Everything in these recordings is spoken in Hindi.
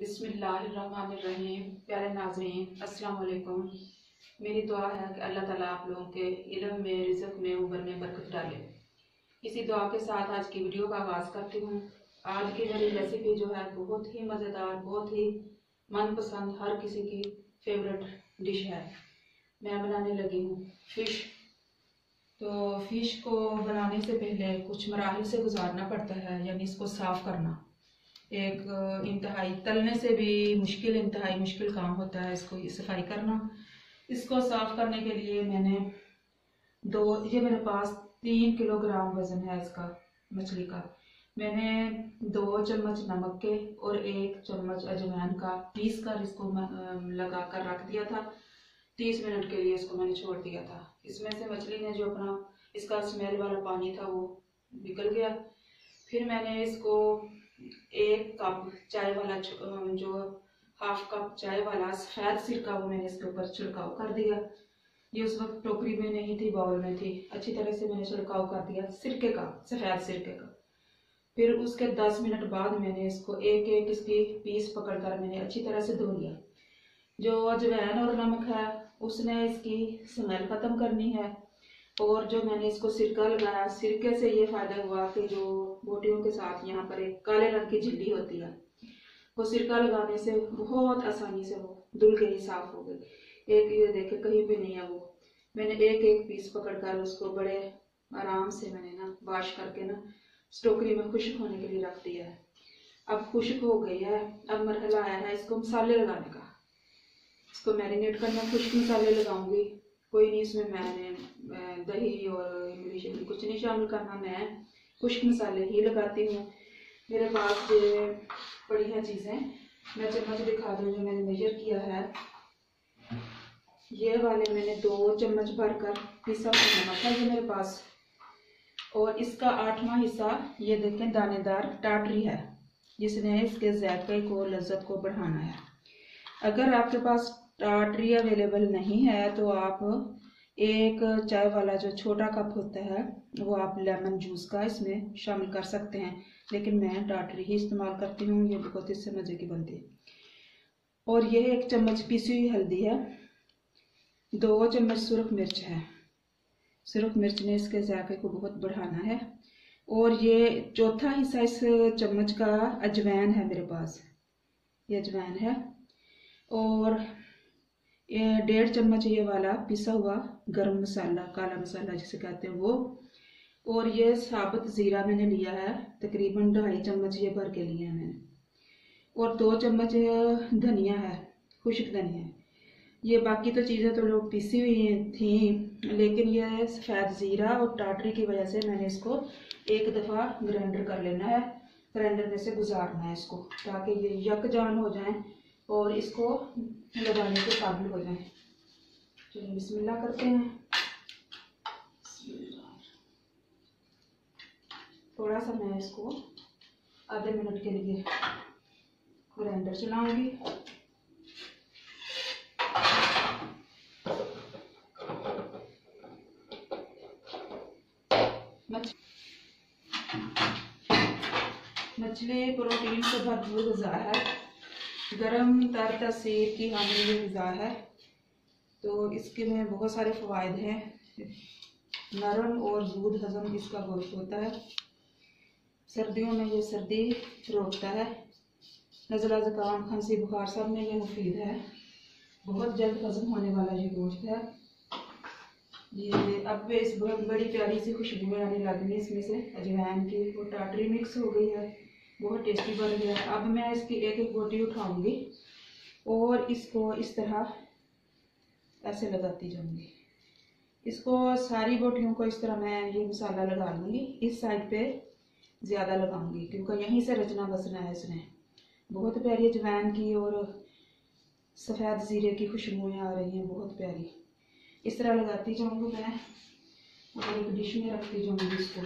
बिस्मिल्लाहिर्रहमानिर्रहीम। प्यारे नाज़रीन, अस्सलाम वालेकुम। मेरी दुआ है कि अल्लाह ताला आप लोगों के इल्म में, रिज़्क़ में, उम्र में बरकत डाले। इसी दुआ के साथ आज की वीडियो का आगाज़ करती हूँ। आज की मेरी रेसिपी जो है बहुत ही मज़ेदार, बहुत ही मनपसंद, हर किसी की फेवरेट डिश है। मैं बनाने लगी हूँ फ़िश। तो फ़िश को बनाने से पहले कुछ मराहिल से गुजारना पड़ता है, यानी इसको साफ़ करना एक इंतहाई, तलने से भी मुश्किल, इंतहाई मुश्किल काम होता है इसको सफाई करना। इसको साफ करने के लिए मैंने ये मेरे पास 3 किलोग्राम वजन है इसका, मछली का। मैंने 2 चम्मच नमक के और 1 चम्मच अजवाइन का पीस कर इसको लगा कर रख दिया था। 30 मिनट के लिए इसको मैंने छोड़ दिया था। इसमें से मछली ने जो अपना इसका स्मेल वाला पानी था वो निकल गया। फिर मैंने इसको 1 कप चाय वाला, जो हाफ कप चाय वाला सफेद सिरका, वो मैंने इसके ऊपर छिड़काव कर दिया। ये उस वक्त टोकरी में नहीं थी, बाउल में थी। अच्छी तरह से मैंने छिड़काव कर दिया सिरके का, सफेद सिरके का। फिर उसके 10 मिनट बाद मैंने इसको एक एक इसकी पीस पकड़कर मैंने अच्छी तरह से धो लिया। जो अजवाइन और नमक है उसने इसकी स्मेल खत्म करनी है, और जो मैंने इसको सिरका लगाया, सिरके से ये फायदा हुआ कि जो बोटियों के साथ यहाँ पर एक काले रंग की झिल्ली होती है, वो सिरका लगाने से बहुत आसानी से वो धुल गई, साफ हो गई। एक ये देखे कहीं भी नहीं है वो। मैंने एक एक पीस पकड़कर उसको बड़े आराम से मैंने ना वॉश करके ना टोकरी में खुश्क होने के लिए रख दिया है। अब खुश्क हो गई है। अब मरहला आया है इसको मसाले लगाने का। इसको मैरिनेट करना, खुश्क मसाले लगाऊंगी। कोई नहीं, इसमें मैंने दही और इमली कुछ नहीं शामिल करना, मैं खुश्क मसाले ही लगाती हूँ। मेरे पास ये पड़ी हैं चीज़ें, मैं चम्मच दिखा दूँ जो मैंने मेजर किया है। ये वाले मैंने 2 चम्मच भरकर पिसा हुआ नमक है ये मेरे पास, और इसका 8वां हिस्सा ये देखें दानेदार टाटरी है, जिसने इसके जायके को, लज्जत को बढ़ाना है। अगर आपके पास टाटरी अवेलेबल नहीं है तो आप 1 चाय वाला जो छोटा कप होता है वो आप लेमन जूस का इसमें शामिल कर सकते हैं, लेकिन मैं टाटरी ही इस्तेमाल करती हूँ। ये बहुत इससे मज़े की बनती है। और ये 1 चम्मच पिसी हुई हल्दी है, 2 चम्मच सुरख मिर्च है। सुरख मिर्च ने इसके जायके को बहुत बढ़ाना है। और ये चौथा हिस्सा इस चम्मच का अजवाइन है मेरे पास, ये अजवाइन है। और 1.5 चम्मच ये वाला पिसा हुआ गरम मसाला, काला मसाला जिसे कहते हैं वो। और ये साबुत ज़ीरा मैंने लिया है, तकरीबन 2.5 चम्मच ये भर के लिए है मैंने। और 2 चम्मच धनिया है, खुश्क धनिया। ये बाकी तो चीज़ें तो लोग पीसी हुई थी, लेकिन ये सफ़ेद ज़ीरा और टाटरी की वजह से मैंने इसको एक दफ़ा ग्राइंडर कर लेना है, ग्राइंडर में से गुजारना है इसको, ताकि ये यकजान हो जाए और इसको लगाने के काबिल हो जाए। चलिए बिस्मिल्लाह करते हैं। थोड़ा सा मैं इसको आधे मिनट के लिए ग्राइंडर चलाऊंगी। मछली प्रोटीन से भरपूर ग़िज़ा है, गरम तर तसीर की हामिल ये ग़िज़ा है, तो इसके में बहुत सारे फ़वाइद हैं। नरम और दूध हज़म इसका गोश्त होता है। सर्दियों में ये सर्दी रोकता है। नज़ला, ज़ुकाम, खांसी, बुखार सब में ये मुफीद है। बहुत जल्द हज़म होने वाला ये गोश्त है। ये अब इस बड़ी प्यारी सी खुशबू आने लगी है इसमें से अजवाइन की, और टाटरी मिक्स हो गई है, बहुत टेस्टी बन गया है। अब मैं इसकी एक एक बोटी उठाऊंगी और इसको इस तरह ऐसे लगाती जाऊंगी। इसको सारी बोटियों को इस तरह मैं ये मसाला लगा लूँगी। इस साइड पे ज़्यादा लगाऊंगी क्योंकि यहीं से रचना बसना है इसने। बहुत प्यारी अजवाइन की और सफ़ेद ज़ीरे की खुशबुएँ आ रही हैं, बहुत प्यारी। इस तरह लगाती जाऊंगी मैं, और एक डिश में रखती जाऊंगी इसको।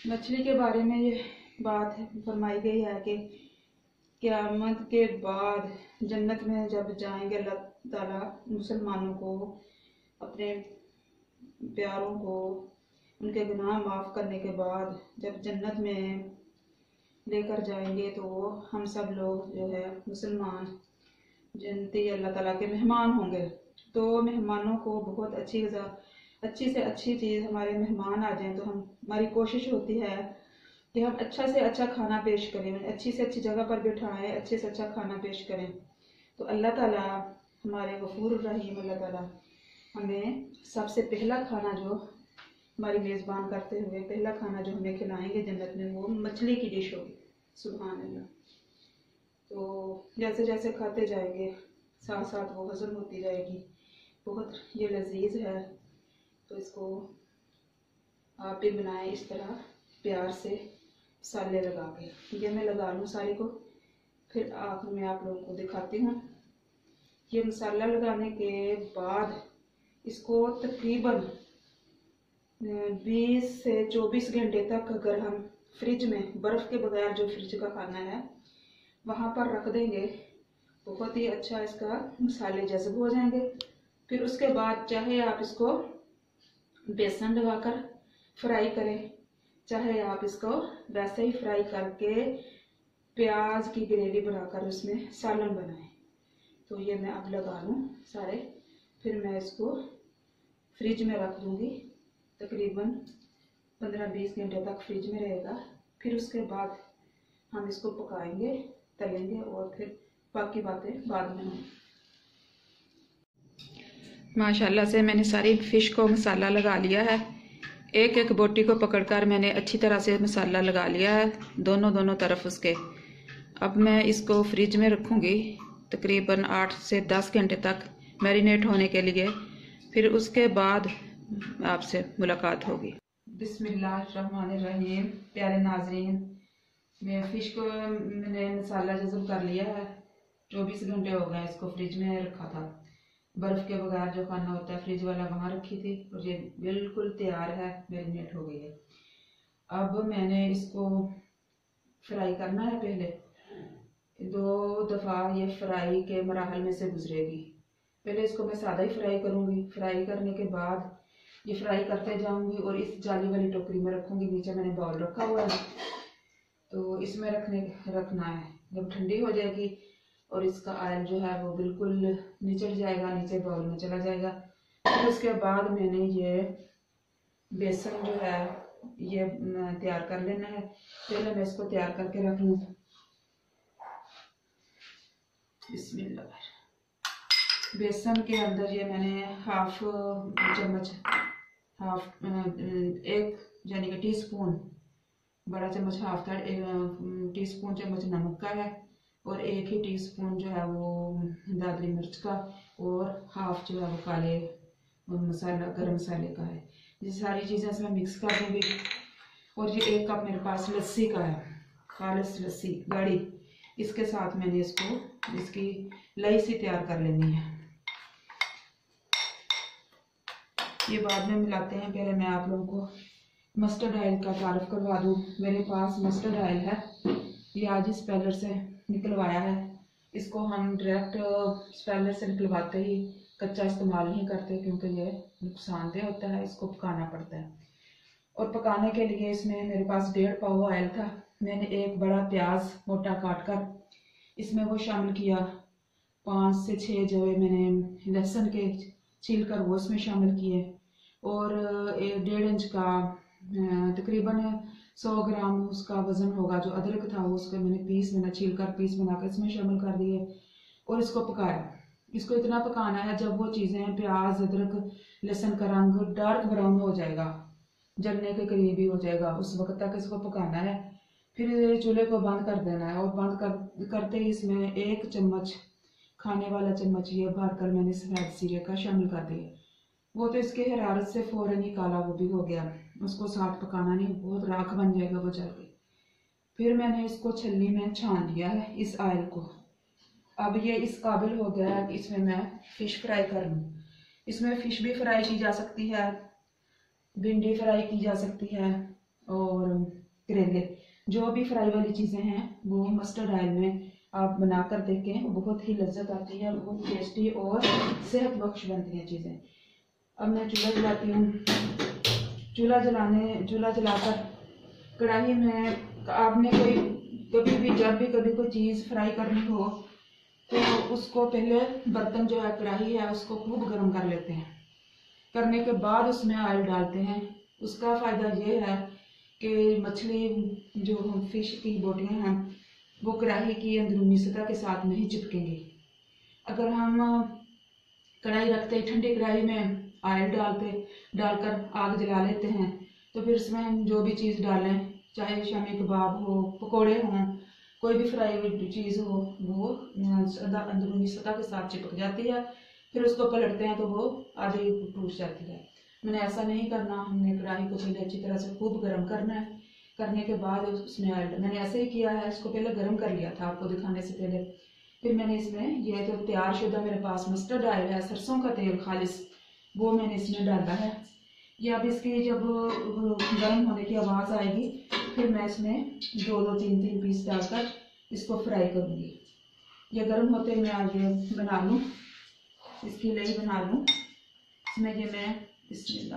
मछली के बारे में ये बात फरमाई गई है कि क़यामत के बाद जन्नत में जब जाएंगे अल्लाह ताला मुसलमानों को अपने प्यारों को उनके गुनाह माफ़ करने के बाद जब जन्नत में लेकर जाएंगे तो हम सब लोग जो है मुसलमान जन्नती अल्लाह ताला के मेहमान होंगे। तो मेहमानों को बहुत अच्छी से अच्छी चीज़ हमारे मेहमान आ जाएं तो हमारी कोशिश होती है कि हम अच्छा से अच्छा खाना पेश करें, अच्छी से अच्छी जगह पर बिठाएं, अच्छे से अच्छा खाना पेश करें। तो अल्लाह ताला हमारे गफूर रहीम अल्लाह ताला हमें सबसे पहला खाना जो हमारी मेज़बान करते हुए पहला खाना जो हमें खिलाएंगे जन्नत में वो मछली की डिश होगी। सुभान अल्लाह। तो जैसे जैसे खाते जाएंगे साथ साथ वो हजम होती जाएगी। बहुत ये लजीज है। तो इसको आप भी बनाएं इस तरह प्यार से मसाले लगा के। ये मैं लगा लूँ सारे को, फिर आखिर में आप लोगों को दिखाती हूँ। ये मसाला लगाने के बाद इसको तकरीबन 20 से 24 घंटे तक अगर हम फ्रिज में बर्फ़ के बगैर जो फ्रिज का खाना है वहाँ पर रख देंगे, बहुत ही अच्छा इसका मसाले जज़ब हो जाएंगे। फिर उसके बाद चाहे आप इसको बेसन लगाकर फ्राई करें, चाहे आप इसको वैसे ही फ्राई करके प्याज की ग्रेवी बनाकर उसमें सालन बनाएं। तो ये मैं अब लगा लूँ सारे, फिर मैं इसको फ्रिज में रख दूँगी। तकरीबन 15-20 घंटे तक फ्रिज में रहेगा। फिर उसके बाद हम इसको पकाएंगे, तलेंगे और फिर बाकी बातें बाद में होंगी। माशाल्लाह से मैंने सारी फ़िश को मसाला लगा लिया है। एक एक बोटी को पकड़कर मैंने अच्छी तरह से मसाला लगा लिया है दोनों तरफ उसके। अब मैं इसको फ्रिज में रखूँगी तकरीबन 8 से 10 घंटे तक मैरिनेट होने के लिए। फिर उसके बाद आपसे मुलाकात होगी। बिस्मिल्लाहिर्रहमानिर्रहीम। प्यारे नाज़रीन, मैं फ़िश को मैंने मसाला जज़ब कर लिया है। 24 घंटे हो गए इसको फ्रिज में रखा था। बर्फ़ के बगैर जो खाना होता है फ्रिज वाला वहाँ रखी थी और ये बिल्कुल तैयार है, मैरिनेट हो गई है। अब मैंने इसको फ्राई करना है। पहले 2 दफ़ा ये फ्राई के मराहल में से गुजरेगी। पहले इसको मैं सादा ही फ्राई करूँगी। फ्राई करने के बाद ये फ्राई करते जाऊँगी और इस जाली वाली टोकरी में रखूँगी। नीचे मैंने बाउल रखा हुआ है तो इसमें रखना है। जब ठंडी हो जाएगी और इसका ऑयल जो है वो बिल्कुल निचल जाएगा, नीचे बाउल में चला जाएगा। फिर उसके बाद मैंने ये बेसन जो है ये तैयार कर लेना है। पहले मैं इसको तैयार करके रख लूँ। बिस्मिल्लाह। बेसन के अंदर ये मैंने हाफ चम्मच, एक यानी कि टीस्पून, बड़ा चम्मच हाफ था, टीस्पून चम्मच नमक का है और 1 ही टीस्पून जो है वो दादरी मिर्च का और हाफ जो है वो काले मसाला गरम मसाले का है। ये सारी चीज़ें इसमें मिक्स कर दूँगी। और ये 1 कप मेरे पास लस्सी का है, खालिस लस्सी गाढ़ी। इसके साथ मैंने इसकी लई सी तैयार कर लेनी है। ये बाद में मिलाते हैं। पहले मैं आप लोगों को मस्टर्ड ऑयल का तारुफ करवा दूँ। मेरे पास मस्टर्ड ऑयल है, ये आज स्पेलर से निकलवाया है। इसको हम डायरेक्ट स्पेलर से निकलवाते ही कच्चा इस्तेमाल नहीं करते क्योंकि ये नुकसानदेह होता है, इसको पकाना पड़ता है। और पकाने के लिए इसमें मेरे पास 1.5 पाव ऑयल था। मैंने 1 बड़ा प्याज मोटा काट कर इसमें वो शामिल किया। 5 से 6 जो है मैंने लहसुन के छील कर वो इसमें शामिल किए और 1.5 इंच का तकरीबन 100 ग्राम उसका वज़न होगा जो अदरक था वो उसके मैंने छील कर पीस बनाकर इसमें शामिल कर दिए और इसको पकाया। इसको इतना पकाना है जब वो चीज़ें प्याज अदरक लहसुन का रंग डार्क ब्राउन हो जाएगा, जलने के करीब ही हो जाएगा, उस वक्त तक इसको पकाना है। फिर चूल्हे को बंद कर देना है और बंद करते ही इसमें 1 चम्मच खाने वाला चम्मच ये भर कर मैंने सफ़ेद जीरे का शामिल कर दिया। वो तो इसके हरारत से फ़ौरन ही काला वो भी हो गया, उसको साथ पकाना नहीं, बहुत राख बन जाएगा वो जल के। फिर मैंने इसको छलनी में छान लिया है इस ऑयल को। अब ये इस काबिल हो गया है कि इसमें मैं फ़िश फ्राई कर लूँ। इसमें फ़िश भी फ्राई की जा सकती है, भिंडी फ्राई की जा सकती है और करेले, जो भी फ्राई वाली चीज़ें हैं वो मस्टर्ड ऑयल में आप बना कर देखें, बहुत ही लज्जत आती है, बहुत टेस्टी और सेहत बख्श बनती हैं चीज़ें। अब मैं चूल्हा जलाती हूँ। चूल्हा जलाकर कढ़ाई में आपने कभी भी जब भी कभी कोई चीज़ फ्राई करनी हो तो उसको पहले बर्तन जो है कढ़ाई है उसको खूब गर्म कर लेते हैं। करने के बाद उसमें ऑयल डालते हैं। उसका फ़ायदा ये है कि मछली जो हम फिश की बोटियाँ हैं वो कढ़ाई की अंदरूनी सतह के साथ नहीं चिपकेंगी। अगर हम कढ़ाई रखते ठंडी कढ़ाई में ऑयल डालकर आग जला लेते हैं तो फिर इसमें हम जो भी चीज़ डालें, चाहे शामी कबाब हो, पकोड़े हों, कोई भी फ्राई हुई चीज़ हो, वो अंदरूनी सतह के साथ चिपक जाती है। फिर उसको पलटते हैं तो वो आधी टूट जाती है। मैंने ऐसा नहीं करना, हमने कढ़ाई को पहले अच्छी तरह से खूब गर्म करना है। करने के बाद उसमें ऑयल मैंने ऐसे ही किया है, इसको पहले गर्म कर लिया था आपको दिखाने से पहले। फिर मैंने इसमें ये तो तैयार शुदा मेरे पास मस्टर्ड ऑयल है, सरसों का तेल खालिस, वो मैंने इसमें डाला है। ये अब इसकी जब गर्म होने की आवाज़ आएगी फिर मैं इसमें 2-3 पीस डालकर इसको फ्राई करूँगी। ये गर्म होते मैं आगे बना लूँ, इसकी लई बना लूँ। इसमें ये मैं इसमें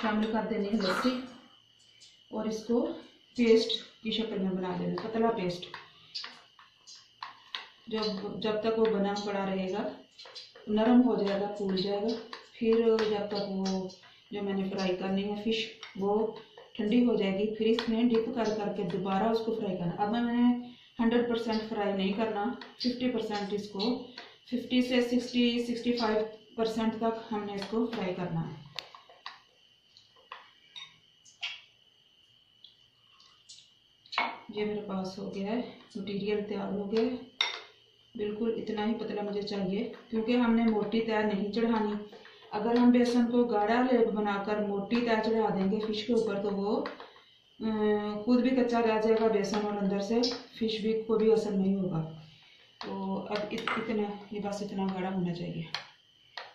शामिल कर देनी है लस्सी और इसको पेस्ट की शक्ल में बना देना, पतला पेस्ट। जब तक वो बना पड़ा रहेगा नरम हो जाएगा, फूल जाएगा। फिर जब तक वो जो मैंने फ्राई करनी है फिश वो ठंडी हो जाएगी, फिर इसमें डिप करके दोबारा उसको फ्राई करना। अब मैंने 100% फ्राई नहीं करना, 50% इसको 50 से 60-65% तक हमने इसको फ्राई करना है। ये मेरे पास हो गया है, मटीरियल तैयार हो गया है। बिल्कुल इतना ही पतला मुझे चाहिए क्योंकि हमने मोटी तय नहीं चढ़ानी। अगर हम बेसन को गाढ़ा लेप बनाकर मोटी तय चढ़ा देंगे फिश के ऊपर तो वो खुद भी कच्चा रह जाएगा बेसन और अंदर से फिश भी को भी असर नहीं होगा। तो अब इतना ये बस इतना गाढ़ा होना चाहिए।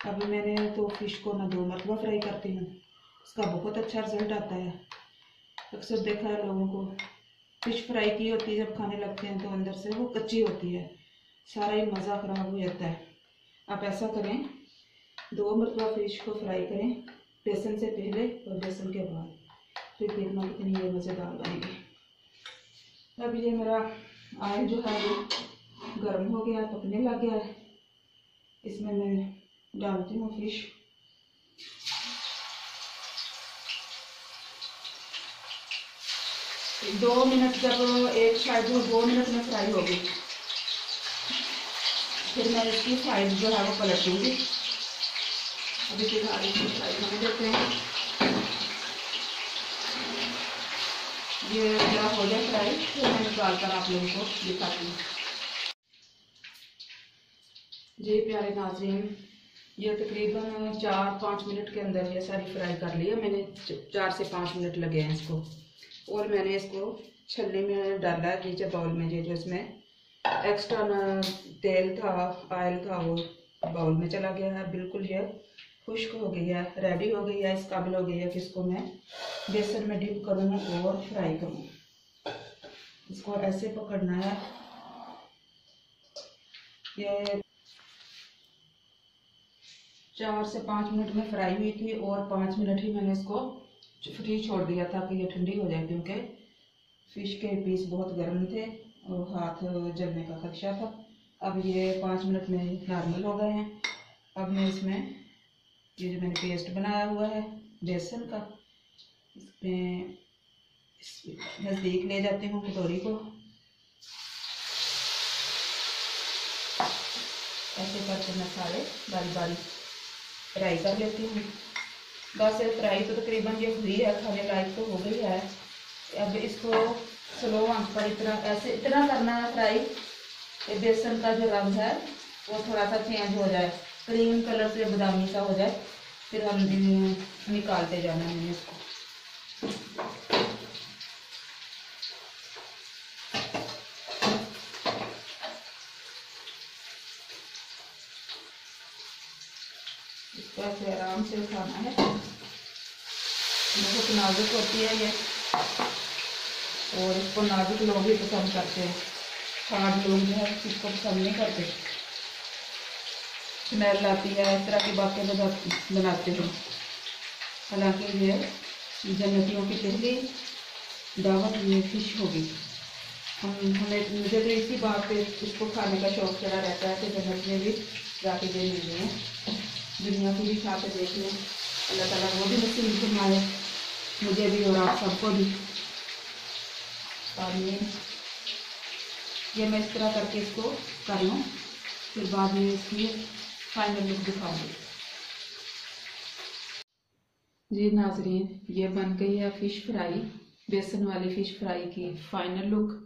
अभी मैंने तो फिश को मैं 2 मरतबा फ्राई करती हूँ, उसका बहुत अच्छा रिजल्ट आता है। अक्सर देखा है लोगों को फिश फ्राई की होती है, जब खाने लगते हैं तो अंदर से वो कच्ची होती है, सारा ही मज़ा ख़राब हो जाता है। आप ऐसा करें, 2 मरतबा फिश को फ्राई करें, बेसन से पहले और बेसन के बाद, फिर देखना कितनी ये मज़ेदार बनेगी। अब ये मेरा ऑयल जो है वो गर्म हो गया, पकने लग गया है। इसमें मैं डालती हूँ फिश। दो मिनट जब एक साइड जो 2 मिनट में फ्राई होगी फिर मैं इसकी साइड जो है वो पलटूंगी। अभी फिलहाल इसको फ्राई होने देते हैं। ये जब हो जाए फ्राई फिर मैं निकाल कर आप लोगों को दिखाती हूँ। जी प्यारे नाज़रीन, ये तकरीबन 4-5 मिनट के अंदर ये सारी फ्राई कर ली है मैंने। 4 से 5 मिनट लगे हैं इसको। और मैंने इसको छलनी में डाला है नीचे बाउल में। जो इसमें एक्स्ट्रा तेल था, ऑयल था, वो बाउल में चला गया है। बिल्कुल ये खुश्क हो गई है, रेडी हो गई है, इस काबिल हो गई है कि इसको मैं बेसन में डिप करूँ और फ्राई करूँ। इसको ऐसे पकड़ना है। ये 4 से 5 मिनट में फ्राई हुई थी और 5 मिनट ही मैंने इसको फ्री छोड़ दिया था कि ये ठंडी हो जाए, क्योंकि फिश के पीस बहुत गर्म थे और हाथ जलने का खदशा था। अब ये 5 मिनट में नॉर्मल हो गए हैं। अब मैं इसमें ये जो मैंने पेस्ट बनाया हुआ है बेसन का, इसमें नज़दीक ले जाती हूँ कटोरी को। ऐसे करके मैं सारे बारी बारी फ्राई कर लेती हूँ। बस फ्राई तो तकरीबन ये हुई है, खाने लायक तो हो गई है। अब इसको स्लो आंच पर इतना करना है फ्राई, बेसन का जो रंग है वो थोड़ा सा चेंज हो जाए, क्रीम कलर से बादामी सा हो जाए, फिर हम निकालते जाना है इसको। इसको ऐसे आराम से उठाना है। बहुत नाजुक होती है ये और इसको नाजुक लोग ही पसंद करते हैं, हार्ड लोग जो है इसको पसंद नहीं करते। स्मेल आती है, इस तरह की बातें बनाते हैं। हालांकि ये जन्नतियों की पहली दावत में फ़िश होगी। मुझे तो इसी बात पे इसको खाने का शौक़ चढ़ा रहता है कि जन्नत में भी जाके दे मिलनी है, दुनिया की भी खा के देख लें। अल्लाह ताला वो भी नसीब फरमाए मुझे भी और आप सबको भी। और ये मैं इस तरह करके इसको कर लूँ, फिर बाद में इसकी फाइनल लुक दिखाऊंगी। जी नाजरीन, ये बन गई है फ़िश फ्राई, बेसन वाली फ़िश फ्राई की फाइनल लुक।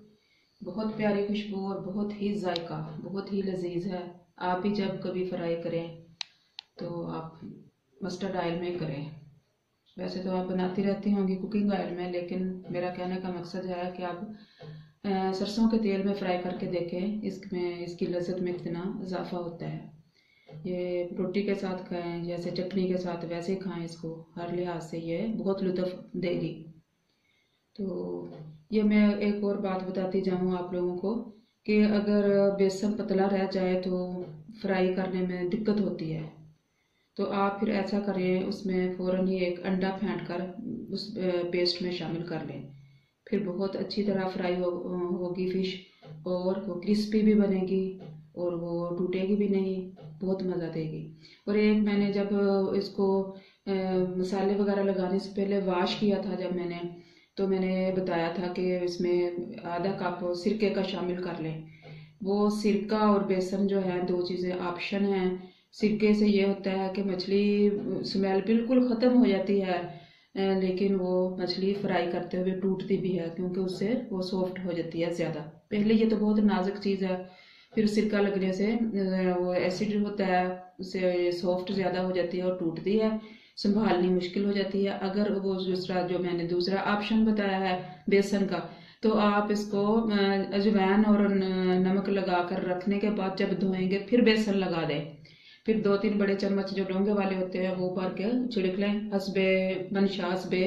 बहुत प्यारी खुशबू और बहुत ही जायका, बहुत ही लजीज है। आप भी जब कभी फ्राई करें तो आप मस्टर्ड ऑयल में करें। वैसे तो आप बनाती रहती होंगी कुकिंग ऑयल में, लेकिन मेरा कहने का मकसद है कि आप सरसों के तेल में फ्राई करके देखें, इसमें इसकी लज्जत में कितना इजाफा होता है। ये रोटी के साथ खाएं, जैसे चटनी के साथ, वैसे खाएं इसको। हर लिहाज से ये बहुत लुत्फ देगी। तो ये मैं एक और बात बताती जाऊँ आप लोगों को कि अगर बेसन पतला रह जाए तो फ्राई करने में दिक्कत होती है, तो आप फिर ऐसा करें, उसमें फ़ौरन ही एक अंडा फेंट कर उस पेस्ट में शामिल कर लें। फिर बहुत अच्छी तरह फ्राई होगी फ़िश, और वो क्रिस्पी भी बनेगी और वो टूटेगी भी नहीं, बहुत मज़ा देगी। और एक मैंने जब इसको मसाले वगैरह लगाने से पहले वाश किया था जब मैंने, तो मैंने बताया था कि इसमें आधा कप सिरके का शामिल कर लें। वो सिरका और बेसन जो है, दो चीज़ें ऑप्शन हैं। सिरके से ये होता है कि मछली स्मेल बिल्कुल ख़त्म हो जाती है, लेकिन वो मछली फ्राई करते हुए टूटती भी है, क्योंकि उससे वो सॉफ्ट हो जाती है ज़्यादा। पहले ये तो बहुत नाजुक चीज़ है, फिर सिरका लगने से वो एसिड होता है, उससे सॉफ्ट ज़्यादा हो जाती है और टूटती है, संभालनी मुश्किल हो जाती है। अगर वो दूसरा जो मैंने दूसरा ऑप्शन बताया है बेसन का, तो आप इसको अजवाइन और नमक लगा कर रखने के बाद जब धोएंगे फिर बेसन लगा दें। फिर 2-3 बड़े चम्मच जो डोंगे वाले होते हैं वो भर के छिड़क लें। हसबे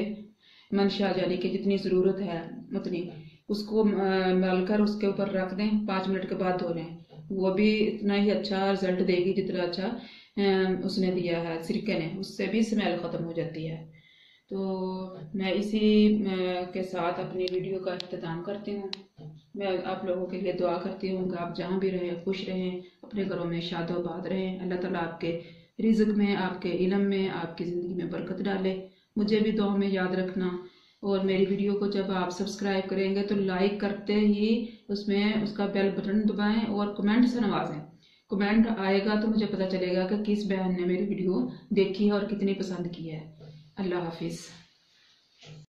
मंशा यानी कि जितनी ज़रूरत है उतनी, उसको मलकर उसके ऊपर रख दें। 5 मिनट के बाद धो लें, वो भी इतना ही अच्छा रिजल्ट देगी जितना अच्छा उसने दिया है सिरके ने, उससे भी स्मेल ख़त्म हो जाती है। तो मैं इसी के साथ अपनी वीडियो का अख्ताम करती हूँ। मैं आप लोगों के लिए दुआ करती हूँ कि आप जहाँ भी रहें खुश रहें, अपने घरों में शादोबाद रहें। अल्लाह ताला आपके रिज़्क़ में, आपके इल्म में, आपकी ज़िंदगी में बरकत डाले। मुझे भी दुआ में याद रखना। और मेरी वीडियो को जब आप सब्सक्राइब करेंगे तो लाइक करते ही उसमें उसका बेल बटन दबाएं और कमेंट से नवाजें। कमेंट आएगा तो मुझे पता चलेगा कि किस बहन ने मेरी वीडियो देखी है और कितनी पसंद की है। अल्लाह हाफिज़।